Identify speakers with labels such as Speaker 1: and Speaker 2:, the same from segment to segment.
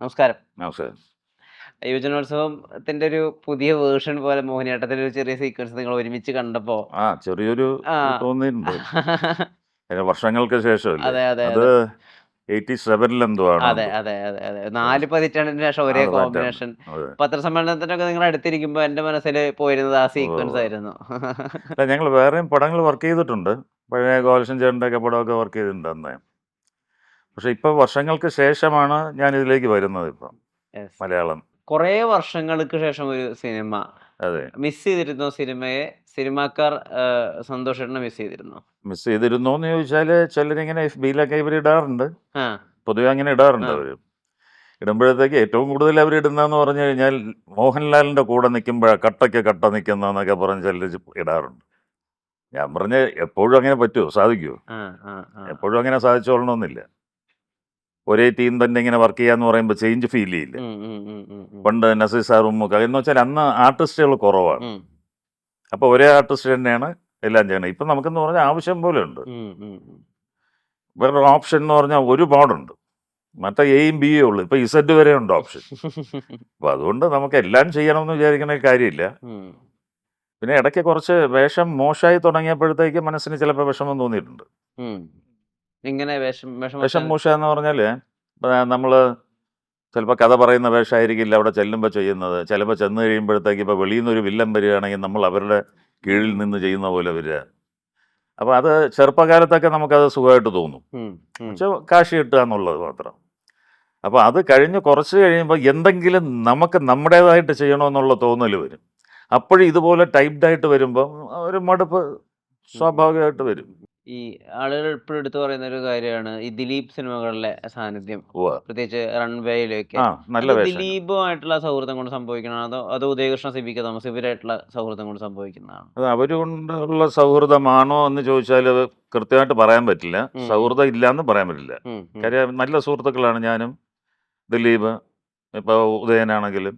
Speaker 1: നമസ്കാരം.
Speaker 2: നമസ്കാരം.
Speaker 1: യുവജനോത്സവത്തിന്റെ ഒരു പുതിയ വേർഷൻ പോലെ മോഹിനിയാട്ടത്തിന്റെ ഒരു ചെറിയ സീക്വൻസ് നിങ്ങൾ ഒരുമിച്ച് കണ്ടപ്പോ
Speaker 2: ചെറിയൊരു ഇത്
Speaker 1: ആ.
Speaker 2: തോന്നിയിട്ടുണ്ട്. വർഷങ്ങൾക്ക് ശേഷമല്ലേ.
Speaker 1: അതെ, അതെ,
Speaker 2: അത്
Speaker 1: അതെ.
Speaker 2: 87 എന്തോ
Speaker 1: അതെ,
Speaker 2: ആണെന്തോ.
Speaker 1: അതെ, അതെ, അതെ. 4 പതിറ്റാണ്ടിന് ശേഷം ഒരേ
Speaker 2: അത് പാറ്റാണ്.
Speaker 1: കോമ്പിനേഷൻ.
Speaker 2: അതെ.
Speaker 1: പത്രസമ്മേളനത്തിനൊക്കെ നിങ്ങൾ അടുത്തിരിക്കുമ്പോ എന്റെ മനസ്സിൽ പോയിരുന്നത് ആ സീക്വൻസ്
Speaker 2: ഓഹ്!
Speaker 1: ആയിരുന്നു.
Speaker 2: അല്ല, ഞങ്ങൾ വേറെയും പടങ്ങൾ വർക്ക് ചെയ്തിട്ടുണ്ട്. പഴയ ഗോപാലകൃഷ്ണൻ ചേട്ടൻ്റെയൊക്കെ പടമൊക്കെ വർക്ക് ചെയ്തിട്ടുണ്ട് അന്ന്. പക്ഷേ ഇപ്പോൾ വർഷങ്ങൾക്ക് ശേഷമാണ് ഞാൻ ഇതിലേക്ക് വരുന്നത് ഇപ്പം.
Speaker 1: യെസ്.
Speaker 2: മലയാളം.
Speaker 1: കുറേ വർഷങ്ങൾക്ക് ശേഷം ഒരു സിനിമ.
Speaker 2: അതെ.
Speaker 1: മിസ് ചെയ്തിരുന്നോ സിനിമയെ? സിനിമാക്കാർ സന്തോഷ് ചേട്ടനെ മിസ് ചെയ്തിരുന്നോ?
Speaker 2: മിസ് ചെയ്തിരുന്നോന്ന് ചോദിച്ചാൽ ചിലരിങ്ങനെ എഫ്ബിയിലൊക്കെ ഇവർ ഇടാറുണ്ട്.
Speaker 1: ആ.
Speaker 2: പൊതുവെ അങ്ങനെ ഇടാറുണ്ട്
Speaker 1: ആ.
Speaker 2: അവർ. ഇടുമ്പോഴത്തേക്ക് ഏറ്റവും കൂടുതൽ അവരിടുന്നതെന്ന് പറഞ്ഞു കഴിഞ്ഞാൽ മോഹൻലാലിൻ്റെ കൂടെ നിൽക്കുമ്പോഴാണ് കട്ടയ്ക്ക് കട്ട നിൽക്കുന്നതെന്നൊക്കെ പറഞ്ഞ് ചിലർ ഇടാറുണ്ട്. ഞാൻ പറഞ്ഞ എപ്പോഴും അങ്ങനെ പറ്റുമോ, സാധിക്കുമോ?
Speaker 1: ആ. ആ. ആ.
Speaker 2: എപ്പോഴും അങ്ങനെ സാധിച്ചോളണമെന്നില്ല. ഒരേ ടീം തന്നെ ഇങ്ങനെ വർക്ക് ചെയ്യാന്ന് പറയുമ്പോൾ ചേഞ്ച് ഫീൽ ചെയ്യില്ല.
Speaker 1: ഉം, ഉം, ഉം, ഉം, ഉം.
Speaker 2: പണ്ട് നസീർ സാറും ഒക്കെ എന്ന് വെച്ചാൽ അന്ന് ആർട്ടിസ്റ്റുകൾ കുറവാണ്.
Speaker 1: ഉം.
Speaker 2: അപ്പോൾ ഒരേ ആർട്ടിസ്റ്റ് തന്നെയാണ് എല്ലാം ചെയ്യണം. ഇപ്പം നമുക്കെന്ന് പറഞ്ഞാൽ ആവശ്യം പോലെ ഉണ്ട്.
Speaker 1: ഉം, ഉം, ഉം.
Speaker 2: വേറൊരു ഓപ്ഷൻ എന്ന് പറഞ്ഞാൽ ഒരുപാടുണ്ട്. മറ്റേ എയും ബിയും ഉള്ളൂ. ഇപ്പോൾ ഇസഡ് വരെ ഉണ്ട് ഓപ്ഷൻ. അപ്പോൾ അതുകൊണ്ട് നമുക്ക് എല്ലാം ചെയ്യണമെന്ന് വിചാരിക്കുന്ന കാര്യമില്ല.
Speaker 1: ഉം.
Speaker 2: പിന്നെ ഇടയ്ക്ക് കുറച്ച് വേഷം മോശമായി തുടങ്ങിയപ്പോഴത്തേക്ക് മനസ്സിന് ചിലപ്പോൾ വിഷമം തോന്നിയിട്ടുണ്ട്.
Speaker 1: ഉം. എങ്ങനെ
Speaker 2: വേഷം
Speaker 1: വിഷമത്താൽ?
Speaker 2: മോശമെന്ന് പറഞ്ഞാൽ നമ്മൾ ചിലപ്പോൾ കഥ പറയുന്ന വേഷമായിരിക്കില്ല അവിടെ ചെല്ലുമ്പോൾ ചെയ്യുന്നത്. ചിലപ്പോൾ ചെന്ന് കഴിയുമ്പോഴത്തേക്ക് ഇപ്പോൾ വെളിയിൽ നിന്നൊരു വില്ലൻ വരികയാണെങ്കിൽ നമ്മൾ അവരുടെ കീഴിൽ നിന്ന് ചെയ്യുന്ന പോലെ വരിക. അപ്പോൾ അത് ചെറുപ്പകാലത്തൊക്കെ നമുക്കത് സുഖമായിട്ട് തോന്നും.
Speaker 1: ഉം, ഉം.
Speaker 2: പക്ഷേ കാശ് കിട്ടുക എന്നുള്ളത് മാത്രം. അപ്പോൾ അത് കഴിഞ്ഞ് കുറച്ച് കഴിയുമ്പോൾ എന്തെങ്കിലും നമുക്ക് നമ്മുടേതായിട്ട് ചെയ്യണമെന്നുള്ള തോന്നൽ വരും. അപ്പോഴും ഇതുപോലെ ടൈപ്ഡായിട്ട് വരുമ്പോൾ ഒരു മടുപ്പ് സ്വാഭാവികമായിട്ട് വരും.
Speaker 1: ഈ ആളുകൾ എപ്പോഴും എടുത്തു പറയുന്ന ഒരു കാര്യമാണ് ഈ ദിലീപ് സിനിമകളിലെ സാന്നിധ്യം.
Speaker 2: ഉവ്വ്.
Speaker 1: പ്രത്യേകിച്ച് റൺവേയിലൊക്കെ.
Speaker 2: നല്ല
Speaker 1: അത്
Speaker 2: വേഷങ്ങൾ.
Speaker 1: ദിലീപുമായിട്ടുള്ള സൗഹൃദം കൊണ്ട് സംഭവിക്കണോ അതോ ഉദയകൃഷ്ണ സിബിക്ക് തോമസ് ഇവരായിട്ടുള്ള സൗഹൃദം കൊണ്ട് സംഭവിക്കുന്നതാണ്?
Speaker 2: അത് അവരുകൊണ്ടുള്ള സൗഹൃദമാണോ എന്ന് ചോദിച്ചാൽ കൃത്യമായിട്ട് പറയാൻ പറ്റില്ല. സൗഹൃദം ഇല്ലയെന്ന് പറയാൻ പറ്റില്ല. കാര്യം നല്ല സുഹൃത്തുക്കളാണ് ഞാനും ദിലീപ്. ഇപ്പോൾ ഉദയനാണെങ്കിലും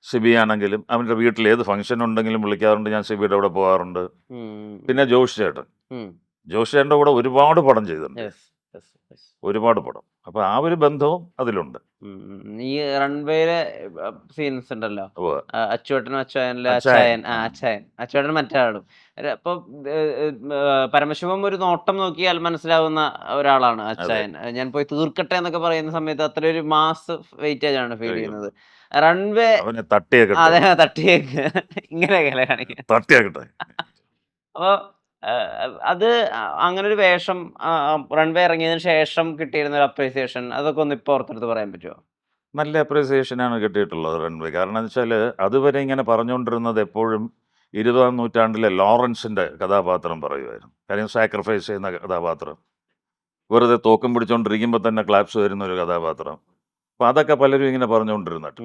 Speaker 2: സിബി ആണെങ്കിലും അവൻ്റെ വീട്ടിൽ ഏത് ഫംഗ്ഷൻ ഉണ്ടെങ്കിലും വിളിക്കാറുണ്ട്. ഞാൻ സിബിയുടെ അവിടെ പോകാറുണ്ട്. പിന്നെ ജോഷ് ചേട്ടൻ. ജോഷ് ചേട്ടൻ്റെ കൂടെ ഒരുപാട് പടം ചെയ്തിട്ടുണ്ട്. ഒരുപാട് പടം. അപ്പോൾ ആ ഒരു ബന്ധവും അതിലുണ്ട്.
Speaker 1: ഈ റൺവേയിലെ സീൻസ് ഉണ്ടല്ലോ.
Speaker 2: ഉവ്വ്.
Speaker 1: അച്ചുവേട്ടനും അച്ചായനിലെ
Speaker 2: അച്ചായൻ.
Speaker 1: അച്ചായൻ അച്ചുവേട്ടൻ മറ്റേ ആളും. അപ്പൊ പരമശിവം ഒരു നോട്ടം നോക്കിയാൽ മനസ്സിലാവുന്ന ഒരാളാണ് അച്ചായൻ. ഞാൻ പോയി തീർക്കട്ടെ എന്നൊക്കെ പറയുന്ന സമയത്ത് അത്ര ഒരു മാസ് വെയിറ്റേജ് ആണ് ഫീൽ ചെയ്യുന്നത്. റൺവേ
Speaker 2: അവനെ തട്ടിയേക്കട്ടെ.
Speaker 1: അതെ, തട്ടിയേക്ക് ഇങ്ങനെയൊക്കെയല്ലേ കാണിക്കുക.
Speaker 2: തട്ടിയേക്കട്ടെ.
Speaker 1: അപ്പൊ അത് അങ്ങനൊരു വേഷം റൺവേ ഇറങ്ങിയതിന് ശേഷം കിട്ടിയിരുന്ന ഒരു അപ്രീസിയേഷൻ അതൊക്കെ ഒന്ന് ഇപ്പൊ ഓർത്തെടുത്ത് പറയാൻ പറ്റുമോ?
Speaker 2: നല്ല അപ്രീസിയേഷനാണ് കിട്ടിയിട്ടുള്ളത് റൺവേ. കാരണം എന്ന് വെച്ചാൽ അതുവരെ ഇങ്ങനെ പറഞ്ഞുകൊണ്ടിരുന്നത് എപ്പോഴും 20-ാം നൂറ്റാണ്ടിലെ ലോറൻസിൻ്റെ കഥാപാത്രം പറയുമായിരുന്നു. കാര്യം സാക്രിഫൈസ് ചെയ്യുന്ന കഥാപാത്രം. വെറുതെ തോക്കും പിടിച്ചുകൊണ്ടിരിക്കുമ്പോൾ തന്നെ ക്ലാപ്സ് വരുന്ന ഒരു കഥാപാത്രം. അപ്പോൾ അതൊക്കെ പലരും ഇങ്ങനെ പറഞ്ഞുകൊണ്ടിരുന്നിട്ട്.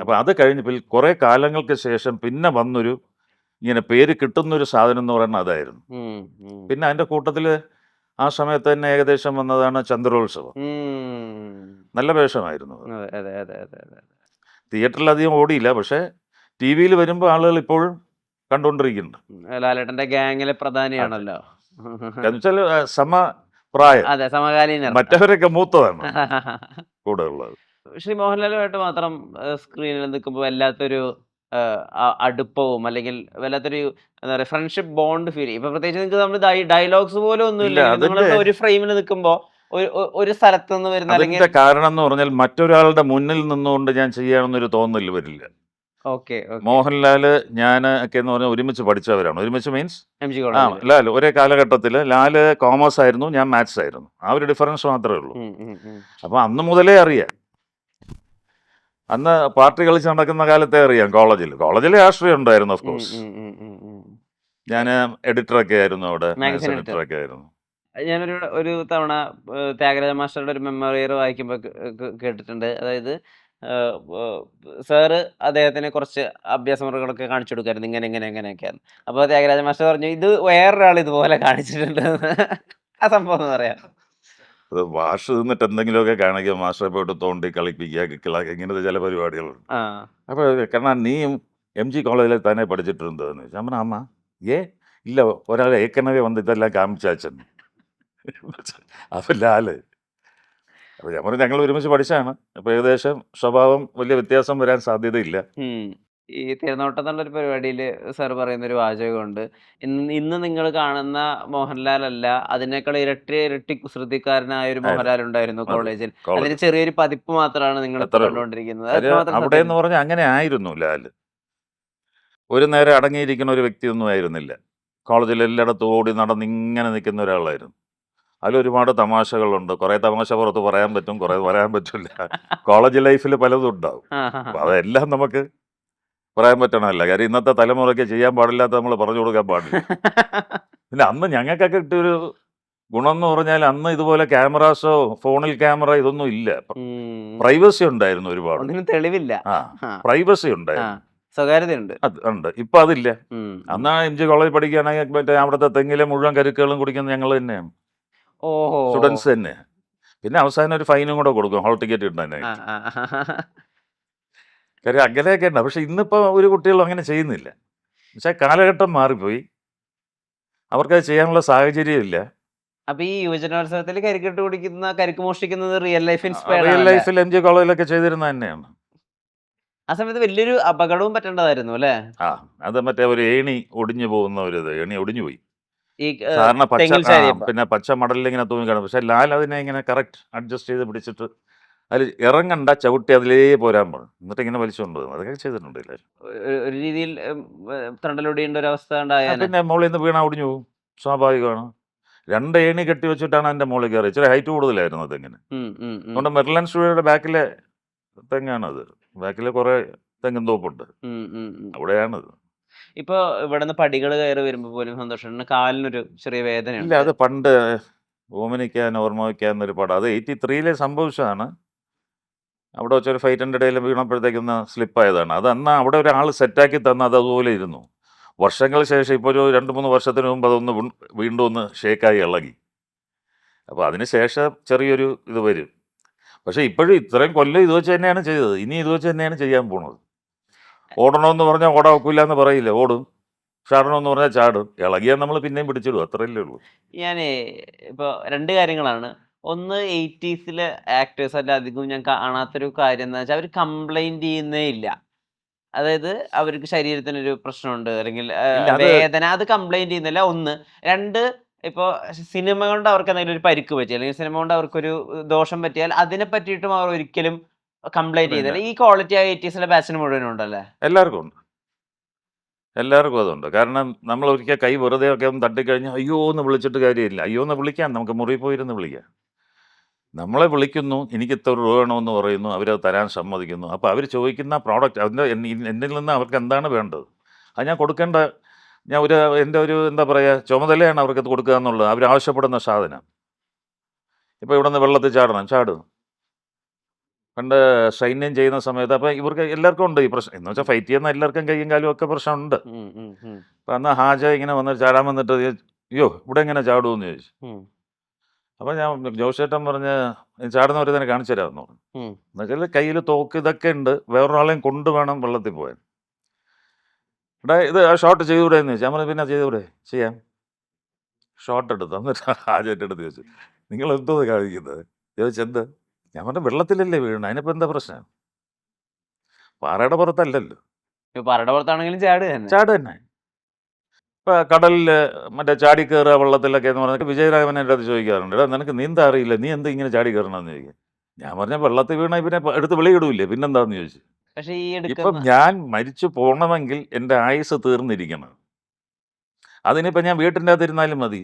Speaker 2: അപ്പോൾ അത് കഴിഞ്ഞപ്പോൾ കുറേ കാലങ്ങൾക്ക് ശേഷം പിന്നെ വന്നൊരു ഇങ്ങനെ പേര് കിട്ടുന്നൊരു സാധനം എന്ന് പറയുന്നത് അതായിരുന്നു. പിന്നെ അതിൻ്റെ കൂട്ടത്തിൽ ആ സമയത്ത് തന്നെ ഏകദേശം വന്നതാണ് ചന്ദ്രോത്സവം. നല്ല വേഷമായിരുന്നു അത്. തിയേറ്ററിൽ അധികം ഓടിയില്ല. പക്ഷേ ടി വിയിൽ വരുമ്പോൾ ആളുകൾ ഇപ്പോഴും കണ്ടുകൊണ്ടിരിക്കുന്നുണ്ട്.
Speaker 1: ലാലേട്ടന്റെ ഗ്യാങ്ങിലെ പ്രധാനിയാണല്ലോ.
Speaker 2: എന്നുവെച്ചാൽ സമപ്രായം.
Speaker 1: അതെ, സമകാലീനർ.
Speaker 2: മറ്റവരൊക്കെ മൂത്തതാണ് കൂടെ ഉള്ളത്.
Speaker 1: ശ്രീ മോഹൻലാലുമായിട്ട് മാത്രം സ്ക്രീനിൽ നിൽക്കുമ്പോൾ വല്ലാത്തൊരു അടുപ്പവും അല്ലെങ്കിൽ വല്ലാത്തൊരു എന്താ പറയുക ഫ്രണ്ട്ഷിപ്പ് ബോണ്ട് ഫീൽ ചെയ്യും. ഇപ്പൊ പ്രത്യേകിച്ച് നിങ്ങൾക്ക് നമ്മൾ ഡയലോഗ്സ് പോലും ഒന്നുമില്ല. നിങ്ങൾ ഒരു ഫ്രെയിമിൽ നിൽക്കുമ്പോൾ ഒരു സ്ഥലത്ത് നിന്ന് വരുന്ന
Speaker 2: അതിന്റെ കാരണം എന്ന് പറഞ്ഞാൽ മറ്റൊരാളുടെ മുന്നിൽ നിന്നുകൊണ്ട് ഞാൻ ചെയ്യാമെന്നൊരു തോന്നൽ വരില്ല. മോഹൻലാല് ഞാൻ ഒക്കെ എന്ന് പറഞ്ഞാൽ ഒരുമിച്ച് പഠിച്ചവരാണ്. ഒരുമിച്ച് മീൻസ് ലാൽ ഒരേ കാലഘട്ടത്തിൽ ലാല് കോമേഴ്സ് ആയിരുന്നു, ഞാൻ മാത്സ് ആയിരുന്നു. ആ ഒരു ഡിഫറൻസ് മാത്രമേ ഉള്ളൂ. അപ്പോൾ അന്ന് മുതലേ അറിയാം. അന്ന് പാർട്ടി കളിച്ച് നടക്കുന്ന കാലത്തെ അറിയാം. കോളേജിൽ രാഷ്ട്രീയം ഉണ്ടായിരുന്നു. ഓഫ് കോഴ്സ് ഞാൻ എഡിറ്ററൊക്കെ ആയിരുന്നു അവിടെ. എഡിറ്ററൊക്കെ ആയിരുന്നു.
Speaker 1: ഞാനൊരു തവണ ത്യാഗരാജ മാസ്റ്ററുടെ ഒരു മെമ്മറിയർ വായിക്കുമ്പോൾ കേട്ടിട്ടുണ്ട്. അതായത് സാറ് അദ്ദേഹത്തിന് കുറച്ച് അഭ്യാസമുറകളൊക്കെ കാണിച്ചു കൊടുക്കായിരുന്നു. ഇങ്ങനെയൊക്കെയാണ്. അപ്പോൾ ത്യാഗരാജ മാസ്റ്റർ പറഞ്ഞു ഇത് വേറൊരാൾ ഇതുപോലെ കാണിച്ചിട്ടുണ്ട്. ആ സംഭവം എന്ന് പറയാം.
Speaker 2: അത് വാഷ് നിന്നിട്ട് എന്തെങ്കിലുമൊക്കെ കാണിക്കുക, മാസ്റ്ററെ പോയിട്ട് തോണ്ടി കളിപ്പിക്കുക, കിക്കിളാക്കുക, ഇങ്ങനത്തെ ചില പരിപാടികളുണ്ട്. അപ്പോൾ കാരണം നീയും MG കോളേജിൽ തന്നെ പഠിച്ചിട്ടുണ്ടെന്ന് ചോദിച്ചു. ഞാൻ പറഞ്ഞു അമ്മ ഇല്ല, ഒരാൾ ഏക്കനവേ വന്ന് ഇതെല്ലാം കാമിച്ചാച്ചൻ. അപ്പം ലാല് അപ്പോൾ ഞാൻ പറഞ്ഞു ഞങ്ങൾ ഒരുമിച്ച് പഠിച്ചതാണ്. അപ്പോൾ ഏകദേശം സ്വഭാവം വലിയ വ്യത്യാസം വരാൻ സാധ്യതയില്ല.
Speaker 1: ഉം. ഈ തിരനോട്ടം എന്നുള്ളൊരു പരിപാടിയില് സാറ് പറയുന്നൊരു വാചകമുണ്ട്. ഇന്ന് നിങ്ങൾ കാണുന്ന മോഹൻലാലല്ല, അതിനേക്കാൾ ഇരട്ടി ഇരട്ടി കുസൃതിക്കാരനായ ഒരു
Speaker 2: ആയിരുന്നു.
Speaker 1: മോഹൻലാൽ ഉണ്ടായിരുന്നു
Speaker 2: അതെ.
Speaker 1: കോളേജിൽ. അതിന്റെ
Speaker 2: കോളേജ്.
Speaker 1: ചെറിയൊരു പതിപ്പ് മാത്രമാണ് നിങ്ങളിപ്പോ
Speaker 2: അത്രേ ഉള്ളൂ.
Speaker 1: കണ്ടുകൊണ്ടിരിക്കുന്നത്. അത്
Speaker 2: കാര്യം
Speaker 1: എത്രമാത്രം
Speaker 2: അവിടെ എന്ന്
Speaker 1: സത്യമാണ്?
Speaker 2: പറഞ്ഞാൽ അങ്ങനെ ആയിരുന്നു ലാൽ. ഒരു നേരം അടങ്ങിയിരിക്കുന്ന ഒരു വ്യക്തിയൊന്നും ആയിരുന്നില്ല. കോളേജിൽ എല്ലായിടത്തും ഓടി നടന്ന് ഇങ്ങനെ നിൽക്കുന്ന ഒരാളായിരുന്നു. അതിലൊരുപാട് തമാശകളുണ്ട്. കുറേ തമാശ പുറത്ത് പറയാൻ പറ്റും, കുറേ പറയാൻ പറ്റില്ല. കോളേജ് ലൈഫിൽ പലതും ഉണ്ടാവും. അപ്പോൾ
Speaker 1: ആഹാഹാ.
Speaker 2: അതെല്ലാം നമുക്ക് പറയാൻ പറ്റണമല്ല. കാര്യം ഇന്നത്തെ തലമുറയ്ക്ക് ചെയ്യാൻ പാടില്ലാത്ത നമ്മൾ പറഞ്ഞു കൊടുക്കാൻ പാടില്ല. പിന്നെ അന്ന് ഞങ്ങൾക്കൊക്കെ കിട്ടിയൊരു ഗുണം എന്ന് പറഞ്ഞാൽ അന്ന് ഇതുപോലെ ക്യാമറാസോ ഫോണിൽ ക്യാമറ ഇതൊന്നും ഇല്ല.
Speaker 1: ഉം.
Speaker 2: പ്രൈവസി ഉണ്ടായിരുന്നു ഒരുപാട്.
Speaker 1: ഒന്നിനും തെളിവില്ല.
Speaker 2: ആ
Speaker 1: ആ.
Speaker 2: പ്രൈവസി
Speaker 1: ആ.
Speaker 2: ഉണ്ടായിരുന്നു.
Speaker 1: സ്വകാര്യതയുണ്ട്.
Speaker 2: അത് ഉണ്ട്. ഇപ്പം അതില്ല.
Speaker 1: ഉം.
Speaker 2: അന്നാ എംജി കോളേജിൽ പഠിക്കുകയാണെങ്കിൽ മറ്റേ അവിടുത്തെ തെങ്ങിലെ മുഴുവൻ കരുക്കുകളും കുടിക്കുന്നത് ഞങ്ങൾ തന്നെയാണ്.
Speaker 1: ഓഹോ!
Speaker 2: സ്റ്റുഡൻസ് തന്നെ. പിന്നെ അവസാനം ഒരു ഫൈനും കൂടെ കൊടുക്കും ഹോൾ ടിക്കറ്റ്
Speaker 1: ആ,
Speaker 2: കിട്ടാനായിട്ട്.
Speaker 1: ആ.
Speaker 2: കാര്യം അങ്ങനെയൊക്കെ ഉണ്ട്. പക്ഷെ ഇന്നിപ്പോൾ ഒരു കുട്ടികളും അങ്ങനെ ചെയ്യുന്നില്ല. പക്ഷേ കാലഘട്ടം മാറിപ്പോയി. അവർക്കത് ചെയ്യാനുള്ള സാഹചര്യമില്ല.
Speaker 1: അപ്പൊ ഈ യുവജനോത്സവത്തിൽ കരിക്കിട്ട് കുടിക്കുന്ന, കരിക്ക് മോഷ്ടിക്കുന്നത് റിയൽ ലൈഫ് ഇൻസ്പയർഡ്
Speaker 2: റിയൽ
Speaker 1: ആണല്ലേ?
Speaker 2: ലൈഫിൽ എംജി കോളേജിലൊക്കെ ചെയ്തിരുന്നത് തന്നെയാണ്.
Speaker 1: ആ സമയത്ത് വലിയൊരു അപകടവും പറ്റേണ്ടതായിരുന്നു അല്ലേ?
Speaker 2: ആ അത് മറ്റേ ഒരു ഏണി ഒടിഞ്ഞു പോകുന്ന ഒരു ഇത്. ഏണി ഒടിഞ്ഞു പോയി.
Speaker 1: ഈ
Speaker 2: സാധാരണ പച്ച
Speaker 1: തെങ്ങിൽ ചാരിയപ്പോ.
Speaker 2: പിന്നെ പച്ച മടലിൽ ഇങ്ങനെ തൂങ്ങിക്കിടക്കും. പക്ഷേ ലാൽ അതിനെ ഇങ്ങനെ കറക്റ്റ് അഡ്ജസ്റ്റ് ചെയ്ത് പിടിച്ചിട്ട് അതിൽ ഇറങ്ങണ്ട ചവിട്ടി അതിലേ പോരാൻ പറഞ്ഞു. എന്നിട്ട് ഇങ്ങനെ വലിച്ചുകൊണ്ട് പോകും. അതൊക്കെ ചെയ്തിട്ടുണ്ട് എല്ലാവരും.
Speaker 1: ഒരു രീതിയിൽ ത്രണ്ടലൊടിയേണ്ട ഒരു അവസ്ഥ
Speaker 2: ആ,
Speaker 1: ഉണ്ടായേനെ.
Speaker 2: പിന്നെ മുകളിൽ നിന്ന് വീണ ഒടിഞ്ഞു പോകും. സ്വാഭാവികമാണ്. 2 ഏണി കെട്ടി വെച്ചിട്ടാണ് അതിൻ്റെ മുകളിൽ കയറി. ഇച്ചിരി ഹൈറ്റ് കൂടുതലായിരുന്നു തെങ്ങിന്.
Speaker 1: ഉം, ഉം, ഉം.
Speaker 2: അതുകൊണ്ട് മെർലൻ സ്റ്റുഡിയോയുടെ ബാക്കിലെ തെങ്ങാണത്. ബാക്കിൽ കുറേ തെങ്ങിൻ തോപ്പുണ്ട്.
Speaker 1: ഉം, ഉം, ഉം.
Speaker 2: അവിടെയാണത്.
Speaker 1: ഇപ്പൊ ഇവിടുന്ന് പടികൾ കയറി വരുമ്പോ പോലും സന്തോഷേട്ടന് കാലിനൊരു ചെറിയ
Speaker 2: ഇല്ല
Speaker 1: വേദനയുണ്ട്.
Speaker 2: അത് പണ്ട് ഓമനിക്കാൻ ഓർമ്മ വയ്ക്കാൻ എന്നൊരു പടം. അത് 83 സംഭവിച്ചതാണ്. അവിടെ വെച്ചൊരു ഫൈറ്റിൻ്റെ ഇടയിൽ വീണപ്പോഴത്തേക്കൊന്ന് സ്ലിപ്പായതാണ്. അത് അന്ന് അവിടെ ഒരാൾ സെറ്റാക്കി തന്ന് അത് അതുപോലെ ഇരുന്നു. വർഷങ്ങൾക്ക് ശേഷം ഇപ്പോൾ ഒരു 2-3 വർഷത്തിന് മുമ്പ് അതൊന്ന് വീണ്ടും ഒന്ന് ഷേക്കായി ഇളകി. അപ്പോൾ അതിന് ശേഷം ചെറിയൊരു ഇത് വരും. പക്ഷേ ഇപ്പോഴും ഇത്രയും കൊല്ലം ഇത് വെച്ച് തന്നെയാണ് ചെയ്തത്. ഇനി ഇത് വെച്ച് തന്നെയാണ് ചെയ്യാൻ പോണത്. ഓടണമെന്ന് പറഞ്ഞാൽ ഓടാൻ ഒക്കില്ല എന്ന് പറയില്ല, ഓടും. ചാടണമെന്ന് പറഞ്ഞാൽ ചാടും. ഇളകിയാൽ നമ്മൾ പിന്നെയും പിടിച്ചിടും. അത്രയല്ലേ ഉള്ളൂ.
Speaker 1: ഞാനേ ഇപ്പൊ 2 കാര്യങ്ങളാണ്. ഒന്ന് 80സിലെ ആക്ടേഴ്സ് അല്ല അധികവും ഞാൻ കാണാത്തൊരു കാര്യം എന്താ വെച്ചാൽ അവര് കംപ്ലയിന്റ് ചെയ്യുന്നേ ഇല്ല. അതായത് അവർക്ക് ശരീരത്തിനൊരു പ്രശ്നമുണ്ട് അല്ലെങ്കിൽ
Speaker 2: ഇല്ല അത്
Speaker 1: വേദന അത് കംപ്ലയിന്റ് ചെയ്യുന്നില്ല 1. 2 ഇപ്പൊ സിനിമ കൊണ്ട് അവർക്ക് എന്തെങ്കിലും ഒരു പരിക്ക് പറ്റി അല്ലെങ്കിൽ സിനിമ കൊണ്ട് അവർക്കൊരു ദോഷം പറ്റിയാൽ അതിനെ പറ്റിയിട്ടും അവർ ഒരിക്കലും കംപ്ലയിന്റ്
Speaker 2: പിന്നെ
Speaker 1: ചെയ്തില്ല. ഈ ക്വാളിറ്റി ആ 80സിലെ ബാച്ചിന് മുഴുവനും ഉണ്ടല്ലേ?
Speaker 2: എല്ലാവർക്കും ഉണ്ട്. എല്ലാവർക്കും അതുണ്ട്. കാരണം നമ്മൾ ഒരിക്കൽ കൈ വെറുതെ ഒക്കെ ഒന്ന് തട്ടിക്കഴിഞ്ഞാൽ അയ്യോ എന്ന് വിളിച്ചിട്ട് കാര്യമില്ല. അയ്യോ എന്ന് വിളിക്കാം, നമുക്ക് മുറിയിൽ പോയിരുന്ന് വിളിക്കാം. നമ്മളെ വിളിക്കുന്നു, എനിക്ക് ഇത്ര രൂപ വേണമെന്ന് പറയുന്നു, അവരത് തരാൻ സമ്മതിക്കുന്നു. അപ്പോൾ അവർ ചോദിക്കുന്ന പ്രോഡക്റ്റ് അതിൻ്റെ എന്നിൽ നിന്ന് അവർക്ക് എന്താണ് വേണ്ടത്, അത് ഞാൻ കൊടുക്കേണ്ട എൻ്റെ ഒരു എന്താ പറയുക ചുമതലയാണ് അവർക്കത് കൊടുക്കുക എന്നുള്ളത്. അവരാവശ്യപ്പെടുന്ന സാധനം. ഇപ്പോൾ ഇവിടെ നിന്ന് വെള്ളത്തിൽ ചാടണം, ചാടും. പണ്ട് സൈന്യം ചെയ്യുന്ന സമയത്ത് അപ്പോൾ ഇവർക്ക് എല്ലാവർക്കും ഉണ്ട് ഈ പ്രശ്നം. എന്ന് വെച്ചാൽ ഫൈറ്റ് ചെയ്യുന്ന എല്ലാവർക്കും കയ്യും കാലും ഒക്കെ പ്രശ്നമുണ്ട്.
Speaker 1: ഉം, ഉം, ഉം,
Speaker 2: അപ്പം അന്ന് ഹാജ ഇങ്ങനെ വന്ന് ചാടാൻ വന്നിട്ട് അയ്യോ ഇവിടെ എങ്ങനെ ചാടുമെന്ന് ചോദിച്ചു.
Speaker 1: ഉം,
Speaker 2: അപ്പോൾ ഞാൻ ജോസേട്ടൻ പറഞ്ഞ് ചാടുന്നവർ തന്നെ കാണിച്ചു തരാമെന്ന് പറഞ്ഞു.
Speaker 1: ഉം.
Speaker 2: എന്നുവെച്ചാൽ കയ്യിൽ തോക്ക് ഇതൊക്കെ ഉണ്ട്, വേറൊരാളെയും കൊണ്ട് വേണം വെള്ളത്തിൽ പോയാൽ. ഇവിടെ ഇത് ആ ഷോട്ട് ചെയ്തുകൂടെ എന്ന് ചോദിച്ചു. ഞാൻ പറഞ്ഞു പിന്നെ ചെയ്തുകൂടെ, ചെയ്യാം. ഷോട്ട് എടുത്തു. എന്നിട്ട് ഹാജൻ്റെ അടുത്ത് ചോദിച്ചു നിങ്ങൾ എന്തോ കാണിക്കുന്നത് ചോദിച്ചെന്ത്. ഞാൻ പറഞ്ഞു വെള്ളത്തിലല്ലേ വീഴണം, അതിനിപ്പോൾ എന്താ പ്രശ്നം, പാറയുടെ പുറത്തല്ലല്ലോ,
Speaker 1: ഇപ്പൊ പറയുടെ പുറത്താണെങ്കിലും ചാട് തന്നെ.
Speaker 2: ചാട് തന്നെ. ഇപ്പം കടലിൽ മറ്റേ ചാടി കയറുക വെള്ളത്തിലൊക്കെ എന്ന് പറഞ്ഞാൽ വിജയരാഘവൻ എൻ്റെ അടുത്ത് ചോദിക്കാറുണ്ട്, എടാ നിനക്ക് നീന്താൻ അറിയില്ല, നീ എന്താ ഇങ്ങനെ ചാടി കയറണമെന്ന് ചോദിക്കുക. ഞാൻ പറഞ്ഞ വെള്ളത്തിൽ വീണ പിന്നെ എടുത്ത് വെളിയിടൂല്ലേ, പിന്നെന്താന്ന് ചോദിച്ചു.
Speaker 1: പക്ഷെ ഈ
Speaker 2: ഇപ്പം
Speaker 1: എടുക്കുന്ന
Speaker 2: ഞാൻ മരിച്ചു പോകണമെങ്കിൽ എൻ്റെ ആയുസ് തീർന്നിരിക്കണം. അതിനിപ്പോൾ ഞാൻ വീട്ടിൻ്റെ അകത്തിരുന്നാലും മതി.